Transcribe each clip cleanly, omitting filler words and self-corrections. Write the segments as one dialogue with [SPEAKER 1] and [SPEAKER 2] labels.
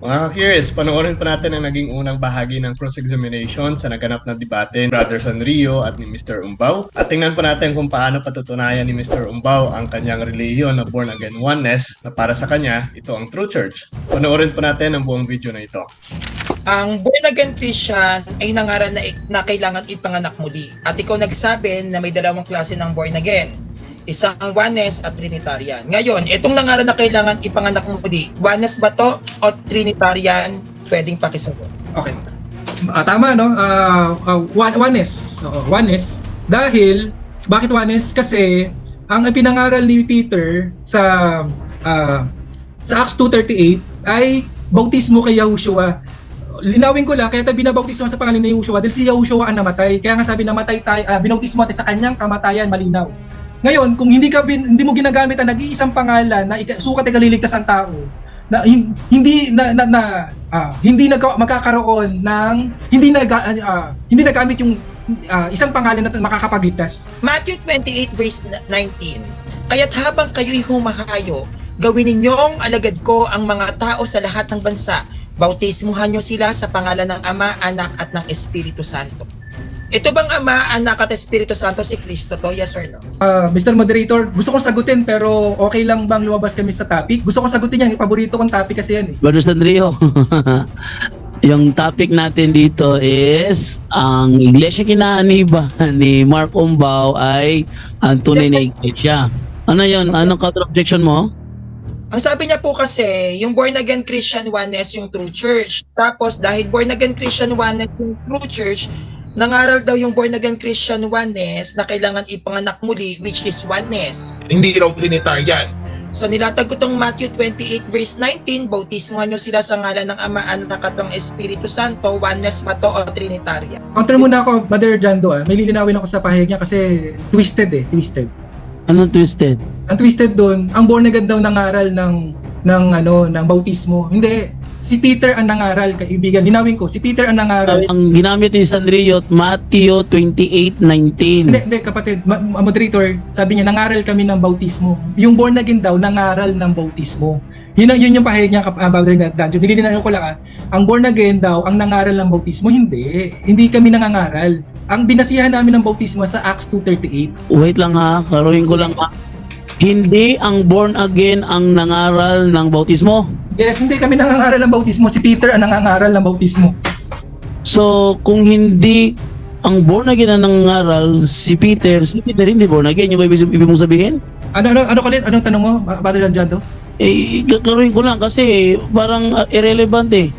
[SPEAKER 1] Mga ka-curious, panoorin pa natin ang naging unang bahagi ng cross-examination sa naganap na debate ni Brother Sanrio at ni Mr. Umbaw. At tingnan pa natin kung paano patutunayan ni Mr. Umbaw ang kanyang relihiyon na born-again oneness na para sa kanya, ito ang true church. Panoorin pa natin ang buong video na ito.
[SPEAKER 2] Ang born-again Christian ay nangaral na kailangan ipanganak muli. At ikaw nagsabi na may dalawang klase ng born-again. Isang oneness at Trinitarian. Ngayon, itong nangaral na kailangan ipanganak muli, oneness ba to o Trinitarian? Pwedeng pakisagot.
[SPEAKER 3] Okay. Tama, no? Oneness. Oo, oneness. Dahil, bakit oneness? Kasi, ang ipinangaral ni Peter sa Acts 2:38 ay bautismo kay Yahushua. Linawin ko lang, kaya tayo binabautismo sa pangalan ni Yahushua dahil si Yahushua ang namatay. Kaya nga sabi namatay tayo, binautismo natin sa kanyang kamatayan, malinaw. Ngayon, kung hindi mo ginagamit ang nag-iisang pangalan na sukat ay kaliligtas ang tao, na hindi magkakaroon ng hindi nagamit yung isang pangalan na makakapagligtas.
[SPEAKER 2] Matthew 28 verse 19. Kaya't habang kayo'y humahayo, gawin ninyong alagad ko ang mga tao sa lahat ng bansa. Bautismuhan nyo sila sa pangalan ng Ama, Anak at ng Espiritu Santo. Ito bang Ama, Anak at Espiritu Santo si Kristo to? Yes or no?
[SPEAKER 3] Mr. Moderator, gusto kong sagutin pero okay lang bang lumabas kami sa topic? Gusto kong sagutin yan, paborito kong topic kasi yan eh.
[SPEAKER 4] Brother Sandrio, yung topic natin dito is ang Iglesia Kinaaniba ni Mark Umbaw ay ang tunay na iglesia. Ano yun? Anong counter-objection mo?
[SPEAKER 2] Ang sabi niya po kasi, yung born again Christian oneness yung true church. Tapos dahil born again Christian oneness yung true church, nangaral daw yung born again Christian oneness na kailangan ipanganak muli, which is oneness.
[SPEAKER 5] Hindi raw Trinitarian.
[SPEAKER 2] So nilatag ko tong Matthew 28 verse 19, bautismuhan nyo sila sa ngalan ng Ama, Anak at ng Espiritu Santo, oneness ba to o Trinitarian?
[SPEAKER 3] Counter muna ako, Mother Jando may lilinawin ako sa pahayag niya kasi twisted.
[SPEAKER 4] Anong twisted?
[SPEAKER 3] Ang twisted doon, ang born again daw nangaral ng bautismo. Hindi, si Peter ang nangaral, kaibigan. Linawin ko, si Peter ang nangaral.
[SPEAKER 4] Ang ginamit ni Sandrio, Matthew 28:19.
[SPEAKER 3] Hindi, kapatid, moderator, sabi niya, nangaral kami ng bautismo. Yung born again daw, nangaral ng bautismo. Yun yung pahayag niya, Brother Danjo. Nililinaw ko lang, ang born again daw, ang nangaral ng bautismo. Hindi kami nangangaral. Ang binasihan namin ng bautismo sa Acts 2:38.
[SPEAKER 4] Wait lang ha, klaruhin ko lang ha. Hindi ang born again ang nangaral ng bautismo.
[SPEAKER 3] Yes, hindi kami nangangaral ng bautismo. Si Peter ang nangangaral ng bautismo.
[SPEAKER 4] So, kung hindi ang born again ang nangaral, si Peter hindi born again. Yung ibig mong sabihin?
[SPEAKER 3] Ano ulit? Anong tanong mo, Brother Danjo?
[SPEAKER 4] Klaruhin ko lang kasi parang irrelevant eh.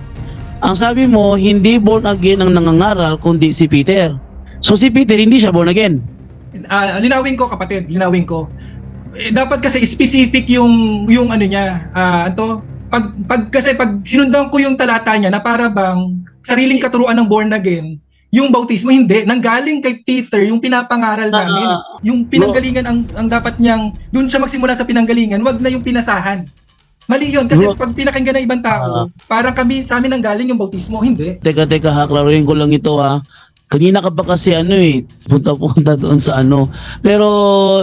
[SPEAKER 4] Ang sabi mo, hindi born again ang nangangaral, kundi si Peter. So, si Peter hindi siya born again.
[SPEAKER 3] Linawin ko, kapatid, dapat kasi specific yung ano niya, kasi pag sinundan ko yung talata niya na para bang sariling katuruan ng born again, yung bautismo hindi, nanggaling kay Peter yung pinapangaral namin. Yung pinanggalingan ang dapat niyang doon siya magsimula sa pinanggalingan, wag na yung pinasahan. Mali yun kasi pag pinakinggan ng ibang tao, parang sa amin nanggaling yung bautismo, hindi.
[SPEAKER 4] Teka ha, klaruhin ko lang ito ha. Kanina ka pa kasi punta doon sa ano. Pero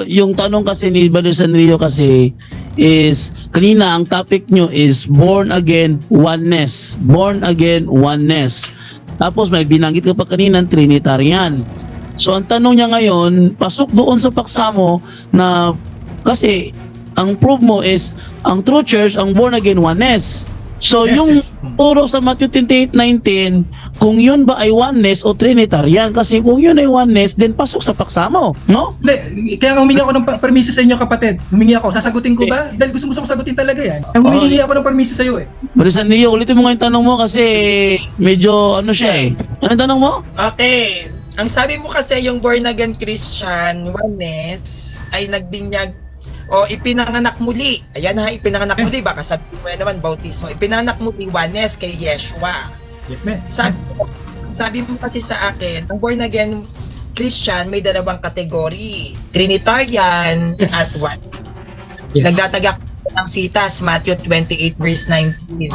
[SPEAKER 4] yung tanong kasi ni Brother Sanrio kasi is, kanina ang topic nyo is born again oneness. Born again oneness. Tapos may binanggit ka pa kanina Trinitarian. So ang tanong niya ngayon, pasok doon sa paksa mo na kasi ang proof mo is ang true church, ang born again oneness. So yung turo sa Matthew 28:19, kung yun ba ay oneness o Trinitarian? Kasi kung yun ay oneness, then pasok sa paksa mo, no?
[SPEAKER 3] Hindi, kaya humingi ako ng permiso sa inyo, kapatid. Humingi ako, sasagutin ko ba? Dahil gusto ko sagutin talaga yan. Humingi ako ng permiso sa iyo eh.
[SPEAKER 4] Pero Sanrio, ulitin mo nga yung tanong mo kasi medyo siya eh. Anong tanong mo?
[SPEAKER 2] Okay. Ang sabi mo kasi yung born again Christian oneness ay nagbinyag o ipinanganak muli. Ayan ha, ipinanganak muli. Baka sabihin mo naman, bautismo. Ipinanganak muli oneness kay Yeshua.
[SPEAKER 3] Yes, ma'am.
[SPEAKER 2] Sabi mo kasi sa akin, ang born again Christian may dalawang kategory. Trinitarian at one.
[SPEAKER 3] Yes.
[SPEAKER 2] Nagtatagak ng sitas, Matthew 28 verse 19.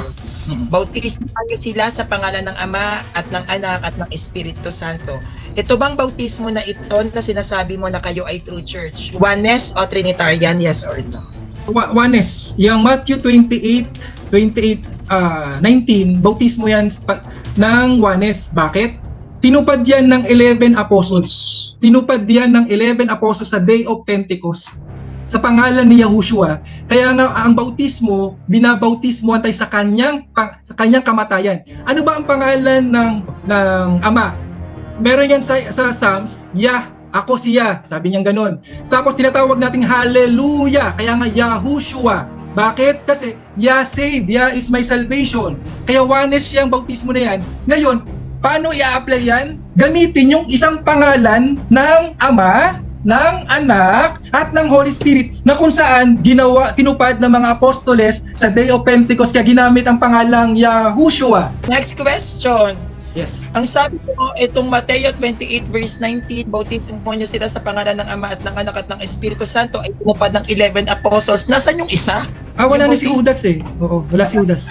[SPEAKER 2] Bautismuhan niyo sila sa pangalan ng Ama at ng Anak at ng Espiritu Santo. Ito bang bautismo na ito na sinasabi mo na kayo ay true church? Oneness o Trinitarian, yes or no?
[SPEAKER 3] Oneness. Yung Matthew 28 19, bautismo yan ng Juanes. Bakit? Tinupad yan ng 11 apostles. Tinupad yan ng 11 apostles sa Day of Pentecost sa pangalan ni Yahushua. Kaya nga ang bautismo, binabautismoan tayo sa kanyang kamatayan. Ano ba ang pangalan ng Ama? Meron yan sa Psalms, Yah, ako si Yah, sabi niya gano'n. Tapos tinatawag nating Hallelujah, kaya nga Yahushua. Bakit? Kasi Yah save, Yah is my salvation. Kaya Juanes siyang bautismo na yan. Ngayon, paano i-apply yan? Gamitin yung isang pangalan ng Ama, ng Anak, at ng Holy Spirit na kung saan tinupad ng mga apostoles sa Day of Pentecost kaya ginamit ang pangalang Yahushua.
[SPEAKER 2] Next question.
[SPEAKER 3] Yes.
[SPEAKER 2] Ang sabi ko, itong Mateo 28 verse 19, bautismo nyo sila sa pangalan ng Ama at ng Anak at ng Espiritu Santo ay tinupad ng 11 apostles. Nasaan yung isa?
[SPEAKER 3] Wala
[SPEAKER 2] Yung
[SPEAKER 3] na si Judas eh. Oo, wala si Judas.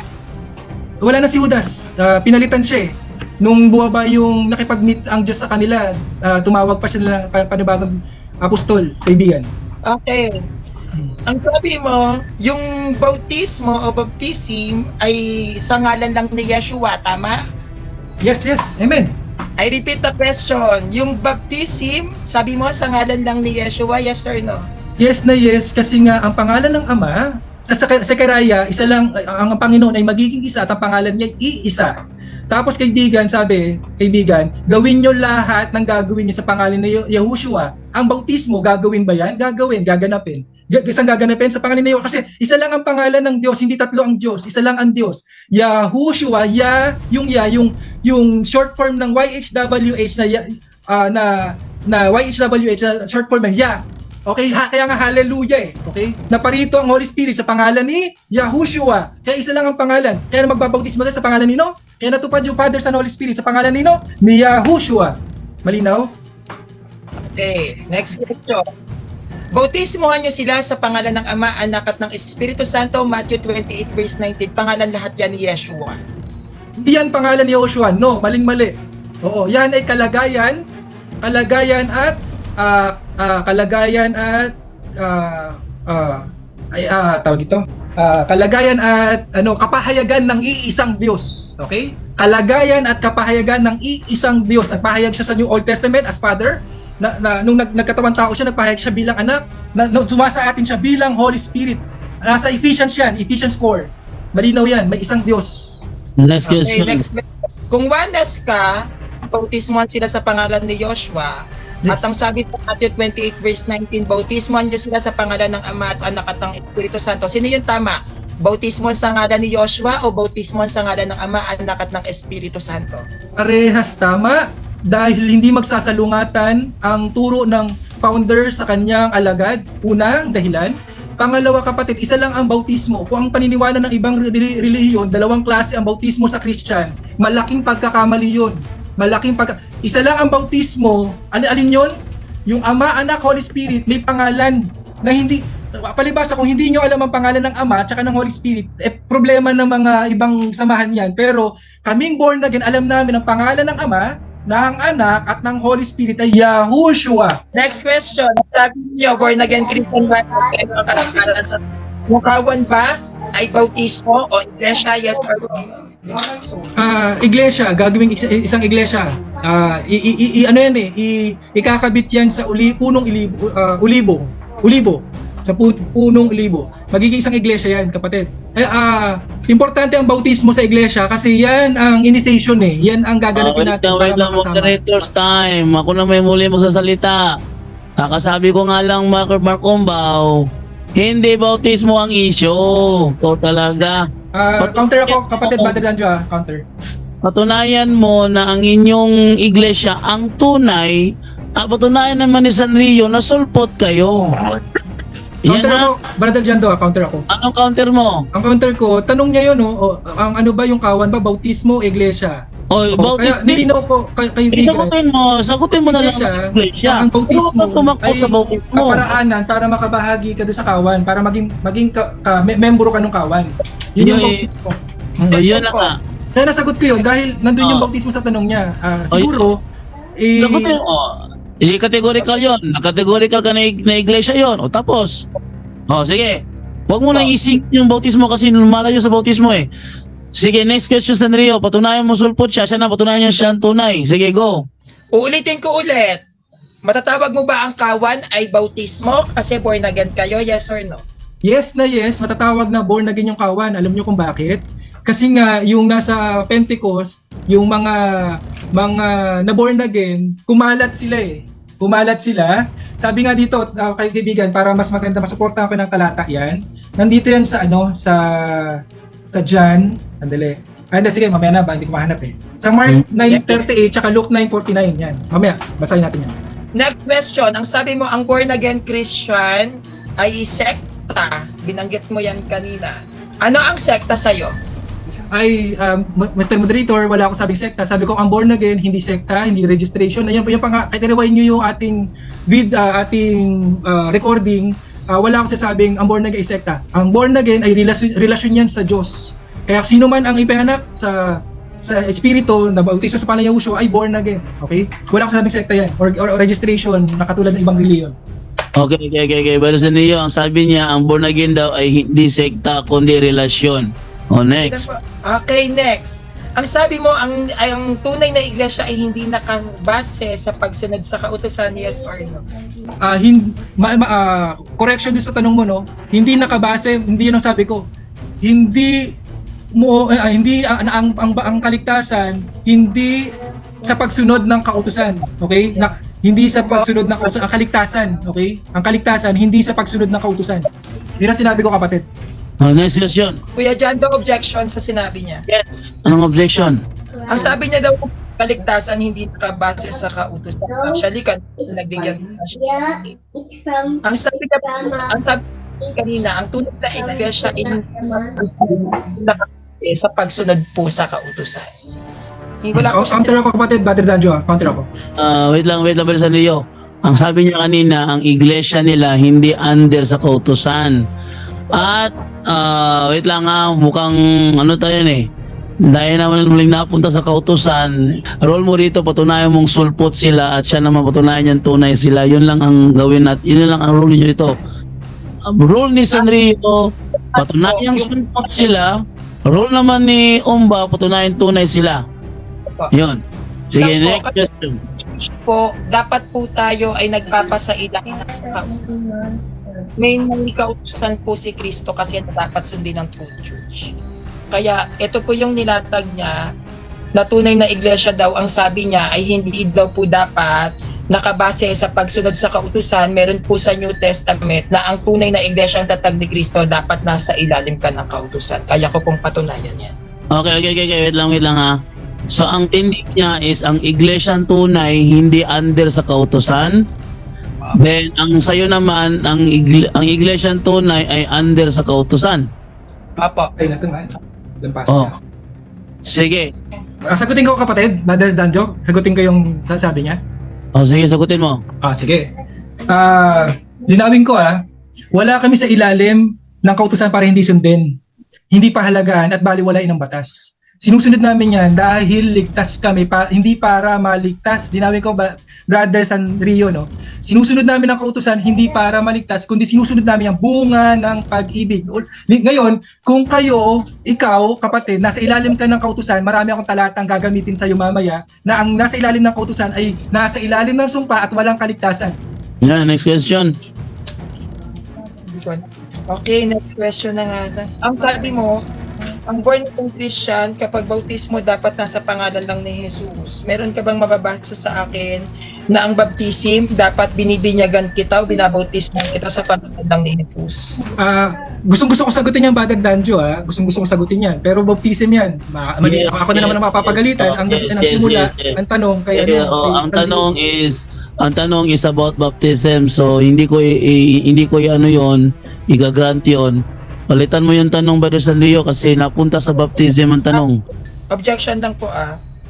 [SPEAKER 3] Wala na si Judas. Pinalitan siya eh. Nung buwaba yung nakipag-meet ang Diyos sa kanila, tumawag pa siya ng panibagong apostol, kaibigan.
[SPEAKER 2] Okay. Ang sabi mo, yung bautismo o baptism ay sa ngalan lang ni Yeshua, tama?
[SPEAKER 3] Yes, yes. Amen.
[SPEAKER 2] I repeat the question. Yung baptism, sabi mo sa ngalan lang ni Yeshua, yes or no?
[SPEAKER 3] Yes na yes, kasi nga ang pangalan ng Ama, sa Sekaraya, isa lang, ang Panginoon ay magiging isa at ang pangalan niya ay iisa. Tapos kaibigan, gawin nyo lahat ng gagawin niyo sa pangalan ni Yahushua. Ang bautismo, gagawin ba yan? Gagawin, gaganapin. Isang gaganapin sa pangalan ni Yahushua. Kasi isa lang ang pangalan ng Diyos, hindi tatlo ang Diyos. Isa lang ang Diyos. Yahushua, yung short form ng YHWH na YHWH, na short form ng Yah. Okay, kaya nga hallelujah eh. Okay? Naparito ang Holy Spirit sa pangalan ni Yahushua. Kaya isa lang ang pangalan. Kaya magbabautismo tayo sa pangalan nino. Kaya natupad yung Father, Son, Holy Spirit sa pangalan nino ni Yahushua. Malinaw?
[SPEAKER 2] Okay, next question. Bautismohan nyo sila sa pangalan ng Ama, Anak at ng Espiritu Santo, Matthew 28 verse 19. Pangalan lahat yan ni Yeshua.
[SPEAKER 3] Hindi yan pangalan ni Yahushua. No, maling-mali. Oo, yan ay kalagayan at kalagayan at kapahayagan ng iisang Diyos. Okay? Kalagayan at kapahayagan ng iisang Diyos. Nagpahayag siya sa New Old Testament as Father. Nung nagkatawang tao siya, nagpahayag siya bilang anak. Sumasa atin siya bilang Holy Spirit. Nasa Ephesians yan, Ephesians 4. Malinaw yan, may isang Diyos.
[SPEAKER 4] Next
[SPEAKER 2] Okay,
[SPEAKER 4] question.
[SPEAKER 2] next question. Kung Juanes ka, bautismohan sila sa pangalan ni Joshua. At ang sabi sa Matthew 28 verse 19, bautismohan nyo sila sa pangalan ng Ama at Anak at ng Espiritu Santo. Sino yung tama? Bautismohan sa ngalan ni Joshua o bautismohan sa ngalan ng Ama, Anak at ng Espiritu Santo?
[SPEAKER 3] Parehas tama dahil hindi magsasalungatan ang turo ng founder sa kanyang alagad. Unang dahilan. Pangalawa kapatid, isa lang ang bautismo. Kung ang paniniwala ng ibang relihiyon, dalawang klase ang bautismo sa Christian, malaking pagkakamali yun. Isa lang ang bautismo. Alin yun? Yung Ama, Anak, Holy Spirit, may pangalan na hindi, palibasa kung hindi nyo alam ang pangalan ng Ama at saka ng Holy Spirit, problema ng mga ibang samahan yan. Pero kaming born again, alam namin ang pangalan ng Ama, ng Anak at ng Holy Spirit ay Yahushua.
[SPEAKER 2] Next question. Sabi niyo, born again Christian ba? Pero kalakaran sa mukawan ba ay bautismo o iglesia? Yes or no?
[SPEAKER 3] Iglesia, gagawing isang iglesia. Ano yan eh, ikakabit yan sa punong ulibo. Sa punong ulibo. Magiging isang iglesia yan, kapatid. Importante ang bautismo sa iglesia kasi yan ang initiation eh. Yan ang gaganapin natin.
[SPEAKER 4] Wait lang, moderator's time. Ako na may muli magsasalita. Kakasabi ko nga lang, Mark Umbaw, hindi bautismo ang issue. So talaga.
[SPEAKER 3] Counter ako, kapatid, Brother Danjo, counter.
[SPEAKER 4] Patunayan mo na ang inyong iglesia ang tunay, patunayan naman ni Sanrio na sulpot kayo.
[SPEAKER 3] Counter ako, Brother Jando, counter ako.
[SPEAKER 4] Anong counter mo?
[SPEAKER 3] Ang counter ko, tanong niya yun, ang ano ba yung kawan ba, bautismo, iglesia?
[SPEAKER 4] Bautismo.
[SPEAKER 3] Kaya nilinaw ko, kaibigan.
[SPEAKER 4] Sagutin mo na lang ang iglesia.
[SPEAKER 3] Ang bautismo
[SPEAKER 4] ay
[SPEAKER 3] sa bautismo. Kaparaanan para makabahagi ka doon sa kawan, para maging membro ka ng kawan. Yun yung bautismo.
[SPEAKER 4] Yun na nga.
[SPEAKER 3] Kaya nasagot ko yun dahil nandun yung bautismo sa tanong niya. Siguro,
[SPEAKER 4] sagutin mo. Categorical yun. Categorical ka na iglesia yun. O tapos. Sige. Huwag mo nang ising yung bautismo kasi malayo sa bautismo eh. Sige, next question, Sanrio. Patunayan mo sulpot siya. Siya na, patunayan niya siya ang tunay. Sige, go.
[SPEAKER 2] Uulitin ko ulit. Matatawag mo ba ang kawan ay bautismo kasi born again kayo? Yes or no?
[SPEAKER 3] Yes na yes, matatawag na born again yung kawan. Alam niyo kung bakit? Kasi nga yung nasa Pentecost, yung mga na born again, kumalat sila eh. Kumalat sila. Sabi nga dito, kay kaibigan, para mas maganda masuportahan ko ng talata 'yan. Nandito 'yan sa sa John, andali. Sige, mamaya na ba, hindi ko mahanap eh. Sa Mark 9:38 tsaka Luke 9:49 yan. Mamaya, basahin natin yan.
[SPEAKER 2] Next question, ang sabi mo ang born again Christian ay sekta. Binanggit mo yan kanina. Ano ang sekta sa'yo?
[SPEAKER 3] Ay, Mr. Moderator, wala akong sabing sekta. Sabi ko, ang born again, hindi sekta, hindi registration. Ayan po yung kahit i-rewind nyo yung ating recording, wala akong sasabing ang born again ay sekta. Ang born again ay relasyon yan sa Diyos. Kaya sino man ang ipahanap sa espiritu na bautismo sa pangalan ni Yahushua ay born again. Okay? Wala akong sabing sekta yan or registration na katulad ng ibang reliyon.
[SPEAKER 4] Okay. Pero Sanrio, ang sabi niya, ang born again daw ay hindi sekta, kundi relasyon. O, next.
[SPEAKER 2] Okay, next. Ang sabi mo, ang tunay na iglesia ay hindi nakabase sa pagsunod sa kautusan, yes or no?
[SPEAKER 3] Correction din sa tanong mo, no? Hindi nakabase, hindi yun ang sabi ko. Hindi ang kaligtasan hindi sa pagsunod ng kautusan, okay? Hindi sa pagsunod ng kautusan, ang kaligtasan, okay? Ang kaligtasan hindi sa pagsunod ng kautusan. Yun ang sinabi ko, kapatid.
[SPEAKER 4] Next question.
[SPEAKER 2] Kuya John, no objection sa sinabi niya.
[SPEAKER 4] Yes. Anong objection?
[SPEAKER 2] Ang sabi niya daw, kaligtasan hindi nakabase sa kautusan. Actually, nagbigyan ang sabi kanina, ang tunay na iglesia ay hindi sa pagsunod po sa kautusan. Wala ko
[SPEAKER 3] Counter ako, kapatid, Brother Danjo, counter ako.
[SPEAKER 4] Wait lang, Brother Sanrio. Ang sabi niya kanina, ang iglesia nila hindi under sa kautusan. At, wait lang mukhang ano tayo eh. Dahil naman muling napunta sa kautusan, role mo rito, patunayan mong sulpot sila at siya naman patunayan niyang tunay sila. Yun lang ang gawin at yun lang ang role niyo dito. Role ni Sanrio, patunayan sulpot sila. Role naman ni Umba, patunayan tunay sila. Yun. Sige, next question.
[SPEAKER 2] Po, dapat po tayo ay nagpapasailang sa kautusan. May kautusan po si Kristo kasi dapat sundin ng true church. Kaya ito po yung nilatag niya na tunay na iglesia daw, ang sabi niya ay hindi daw po dapat nakabase sa pagsunod sa kautusan. Meron po sa New Testament na ang tunay na iglesia ang tatag ni Kristo dapat nasa ilalim ka ng kautusan. Kaya ko pong patunayan yan.
[SPEAKER 4] Okay. Wait lang ha. So ang tindig niya is ang iglesyang tunay hindi under sa kautusan. Then ang sayo naman ang iglesyang tunay ay under sa kautusan.
[SPEAKER 2] Apo.
[SPEAKER 3] Ay, natin.
[SPEAKER 4] Oh. Sige.
[SPEAKER 3] Sagutin ko, kapatid, Brother Danjo. Sagutin ko yung sabi niya.
[SPEAKER 4] Sige, sagutin mo.
[SPEAKER 3] Sige. Linawin ko wala kami sa ilalim ng kautusan para hindi sundin. Hindi pahalagaan at baliwalain ng batas. Sinusunod namin yan dahil ligtas kami, hindi para maligtas. Linawin ko, Brother Sanrio, no? Sinusunod namin ang kautusan hindi para maligtas, kundi sinusunod namin ang bunga ng pag-ibig. Ngayon, kung ikaw, kapatid, nasa ilalim ka ng kautusan, marami akong talatang gagamitin sa iyo mamaya na ang nasa ilalim ng kautusan ay nasa ilalim ng sumpa at walang kaligtasan.
[SPEAKER 4] Yeah, next question.
[SPEAKER 2] Okay, next question na nga. Ang sabi mo, ang born again Christian, kapag bautismo dapat nasa pangalan lang ni Jesus. Meron ka bang mababasa sa akin na ang baptism dapat binibinyagan kita o binabautismo kita sa pangalan lang ni Jesus?
[SPEAKER 3] Gustong-gusto ko sagutin yan, Brother Danjo, Gustong-gusto ko sagutin yan. Pero baptism yan. Ako na naman ang mapapagalitan. Ang nagsimula, ang tanong kay
[SPEAKER 4] ang tanong is about baptism. So hindi ko igagrant yon. Palitan mo yung tanong, Brother Sanrio, kasi napunta sa baptism ang tanong.
[SPEAKER 2] Objection lang po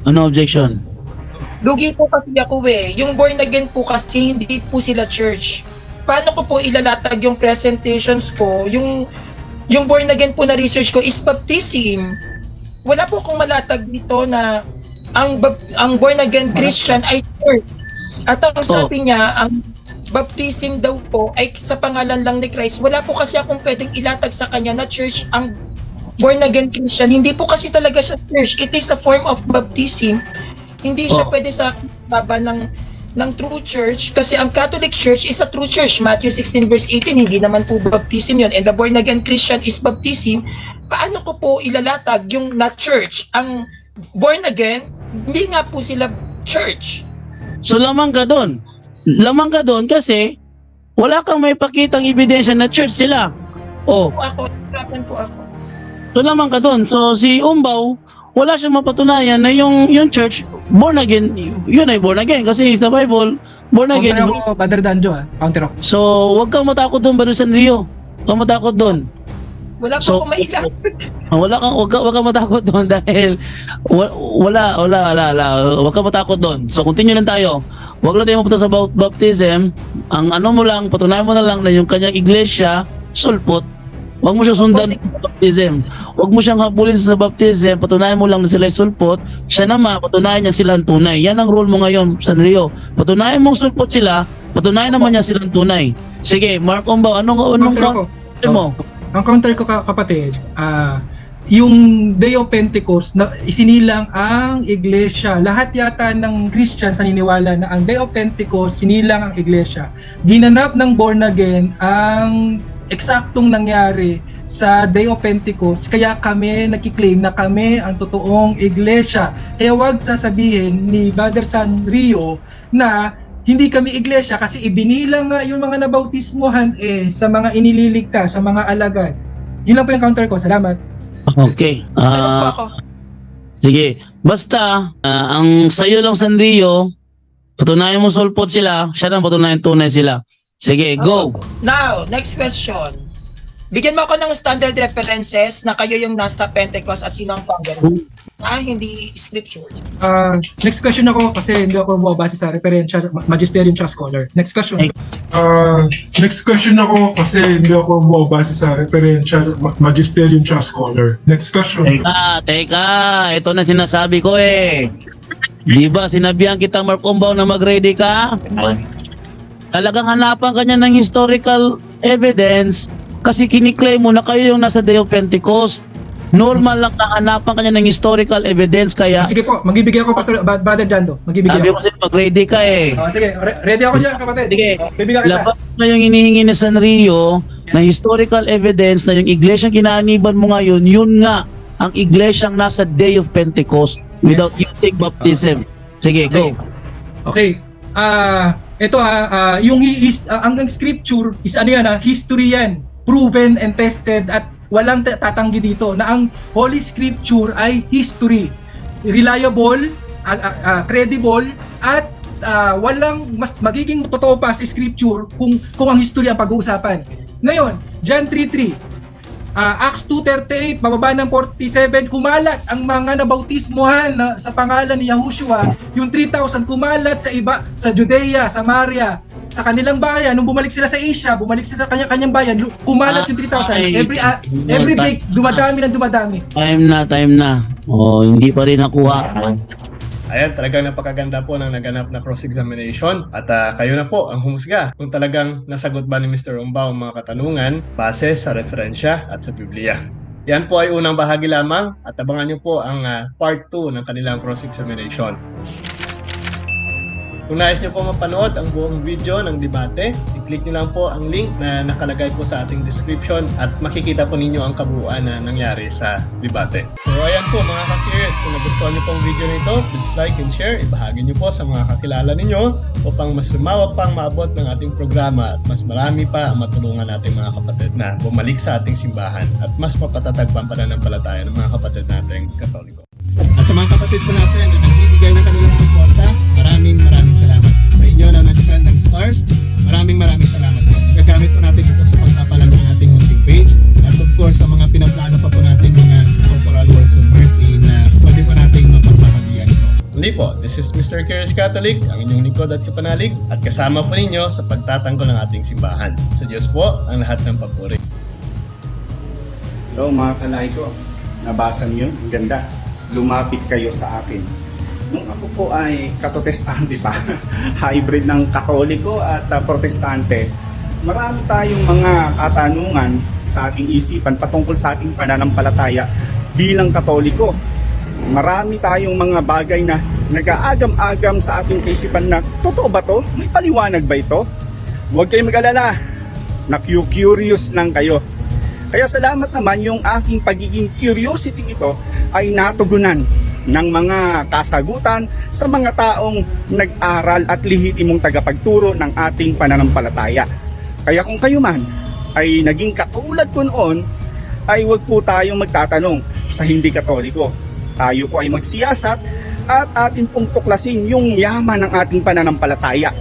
[SPEAKER 4] Ano objection?
[SPEAKER 2] Lugi po kasi ako Yung born again po kasi hindi po sila church. Paano ko po ilalatag yung presentations ko? Yung born again po na research ko is baptism. Wala po akong malatag dito na ang born again Christian ay church. At ang sabi niya, ang baptism daw po ay sa pangalan lang ni Christ. Wala po kasi akong pwedeng ilatag sa kanya na church ang born again Christian. Hindi po kasi talaga siya church. It is a form of baptism. Hindi siya pwede sa baba ng true church kasi ang Catholic Church is a true church. Matthew 16 verse 18, hindi naman po baptism yun. And the born again Christian is baptism. Paano ko po ilalatag yung na church? Ang born again, hindi nga po sila church.
[SPEAKER 4] So lamang ka doon. Lamang ka doon kasi wala kang may pakitang ebidensya na church sila. Oh,
[SPEAKER 2] Po ako, hirapan po ako.
[SPEAKER 4] so lamang ka doon. So si Umbaw, wala siyang mapatunayan na yung church born again, yun ay born again kasi sa Bible, born again.
[SPEAKER 3] Counter ako, Brother Danjo counter ako.
[SPEAKER 4] So wag kang matakot doon, Brother San Rio. Huwag kang matakot doon.
[SPEAKER 2] Wala po
[SPEAKER 4] So,
[SPEAKER 2] akong mailan.
[SPEAKER 4] Wag kang matakot doon dahil wala, wag kang matakot doon. So continue lang tayo. Wag lang tayo mapunta sa baptism. Ang ano mo lang, patunayan mo na lang na yung kanyang iglesia, sulpot. Wag mo siya sundan sa baptism. Wag mo siyang habulin sa baptism, patunayan mo lang na sila ay sulpot. Siya naman, patunayan niya sila ang tunay. Yan ang rule mo ngayon, Sanrio. Patunayan mong sulpot sila, patunayan naman niya silang tunay. Sige, Mark Umbaw, anong
[SPEAKER 3] Counter ako.
[SPEAKER 4] mo?
[SPEAKER 3] Ang counter ko kapatid, yung Day of Pentecost na isinilang ang iglesia. Lahat yata ng Christians naniniwala na ang Day of Pentecost sinilang ang iglesia. Ginanap ng born again ang eksaktong nangyari sa Day of Pentecost. Kaya kami nakiklaim na kami ang totoong iglesia. Kaya wag sasabihin ni Brother San Rio na hindi kami iglesia kasi ibinilang nga yung mga nabautismohan sa mga inililigtas, sa mga alagad. Yun lang po yung counter ko. Salamat.
[SPEAKER 4] Okay.
[SPEAKER 2] Meron po ako.
[SPEAKER 4] Sige. Basta, ang sayo lang San Rio, patunayan mo sulpot sila, siya lang patunayan tunay sila. Sige, go!
[SPEAKER 2] Now, next question. Bigyan mo ako ng standard references na kayo yung nasa Pentecost at sino ang founder. Hindi scripture.
[SPEAKER 3] Next question ako kasi hindi ako bumabase sa referensya, magisterium tsaka scholar. Next question.
[SPEAKER 5] Next question ako kasi hindi ako bumabase sa referensya, magisterium tsaka scholar. Next question.
[SPEAKER 4] Teka, ito na sinasabi ko eh. Di ba, sinabihan kita Mark Umbaw na mag-ready ka? Talagang hanapan ka niya ng historical evidence kasi kiniklaim mo na kayo yung nasa Day of Pentecost. Normal lang na hanapan ka niya ng historical evidence kaya
[SPEAKER 3] Sige po, magbibigay ako Pastor Brother Jando. Magbibigay
[SPEAKER 4] sabi
[SPEAKER 3] ako.
[SPEAKER 4] ko sa'yo mag-ready ka eh.
[SPEAKER 3] Sige, ready ako dyan kapatid.
[SPEAKER 4] Sige,
[SPEAKER 3] Bibigyan kita.
[SPEAKER 4] labas na yung hinihingi ni San Rio na historical evidence na yung iglesyang kinaaniban mo ngayon, yun nga ang iglesyang nasa Day of Pentecost without using baptism. Sige, go.
[SPEAKER 3] Okay. Ito yung ang scripture is ano yan history yan. Proven and tested at walang tatanggi dito na ang Holy Scripture ay history. Reliable, credible at walang mas magiging totoo pa si Scripture kung ang history ang pag-uusapan. Ngayon, John 3:3, Acts 2:38, bababa ng 47, kumalat ang mga nabautismohan sa pangalan ni Yahushua, yung 3,000 kumalat sa iba, sa Judea, Samaria, sa kanilang bayan. Nung bumalik sila sa Asia, bumalik sila sa kanyang bayan, kumalat yung 3,000. Every day, dumadami ng dumadami.
[SPEAKER 4] Time na. Oh, hindi pa rin nakuha.
[SPEAKER 1] Ayan, talagang napakaganda po ng naganap na cross-examination at kayo na po ang humusga kung talagang nasagot ba ni Mr. Umbaw ang mga katanungan base sa referensya at sa Biblia. Yan po ay unang bahagi lamang at abangan nyo po ang part 2 ng kanilang cross-examination. Kung nais nyo po mapanood ang buong video ng debate, i-click nyo lang po ang link na nakalagay po sa ating description at makikita po ninyo ang kabuuan na nangyari sa debate. So ayan po mga ka-curious, kung nagustuhan nyo pong video nito, please like and share. Ibahagi nyo po sa mga kakilala ninyo upang mas lumawak pang maabot ng ating programa at mas marami pa ang matulungan nating mga kapatid na bumalik sa ating simbahan at mas mapatatag pa ang pananampalataya ng mga kapatid nating Katoliko. At sa mga kapatid po natin na nagbibigay ng kanilang suporta, maraming salamat. Sa inyo na nag-send ng stars, maraming salamat po. Gagamit po natin ito sa pagpapalago ng ating munting page at of course sa mga pinaplano pa po natin mga corporal works of mercy na pwede pa nating mapagbahagian po. Muli po, this is Mr. Curious Catholic, ang inyong lingkod at kapanalig at kasama po ninyo sa pagtatanggol ng ating simbahan. Sa Diyos po ang lahat ng papuri.
[SPEAKER 6] Hello mga kalay ko, nabasa niyo, ang ganda. Lumapit kayo sa akin. Nung ako po ay katotestante pa, hybrid ng Katoliko at protestante, marami tayong mga katanungan sa ating isipan patungkol sa ating pananampalataya bilang Katoliko. Marami tayong mga bagay na nag-aagam-agam sa ating kaisipan na totoo ba to? May paliwanag ba ito? Huwag kayong mag-alala, na-curious lang kayo. Kaya salamat naman yung aking pagiging curiosity ito ay natugunan ng mga kasagutan sa mga taong nag-aral at lehitimong tagapagturo ng ating pananampalataya. Kaya kung kayo man ay naging katulad ko noon, ay huwag po tayong magtatanong sa hindi Katoliko. Tayo po ay magsiyasat at atin pong tuklasin yung yaman ng ating pananampalataya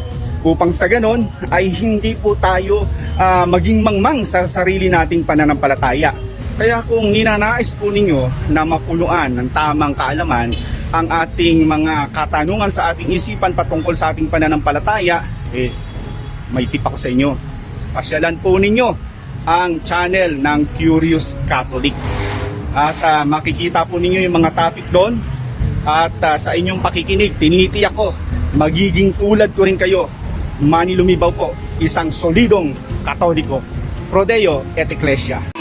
[SPEAKER 6] upang sa ganon ay hindi po tayo maging mangmang sa sarili nating pananampalataya. Kaya kung ninanais po ninyo na mapuluan ng tamang kaalaman ang ating mga katanungan sa ating isipan patungkol sa ating pananampalataya, may tip ako sa inyo. Pasyalan po ninyo ang channel ng Curious Catholic. At makikita po ninyo yung mga topic doon. At sa inyong pakikinig, tinitiyak ko, magiging tulad ko rin kayo. Manny Lumibaw po, isang solidong Katoliko. Pro Deo et Ecclesia.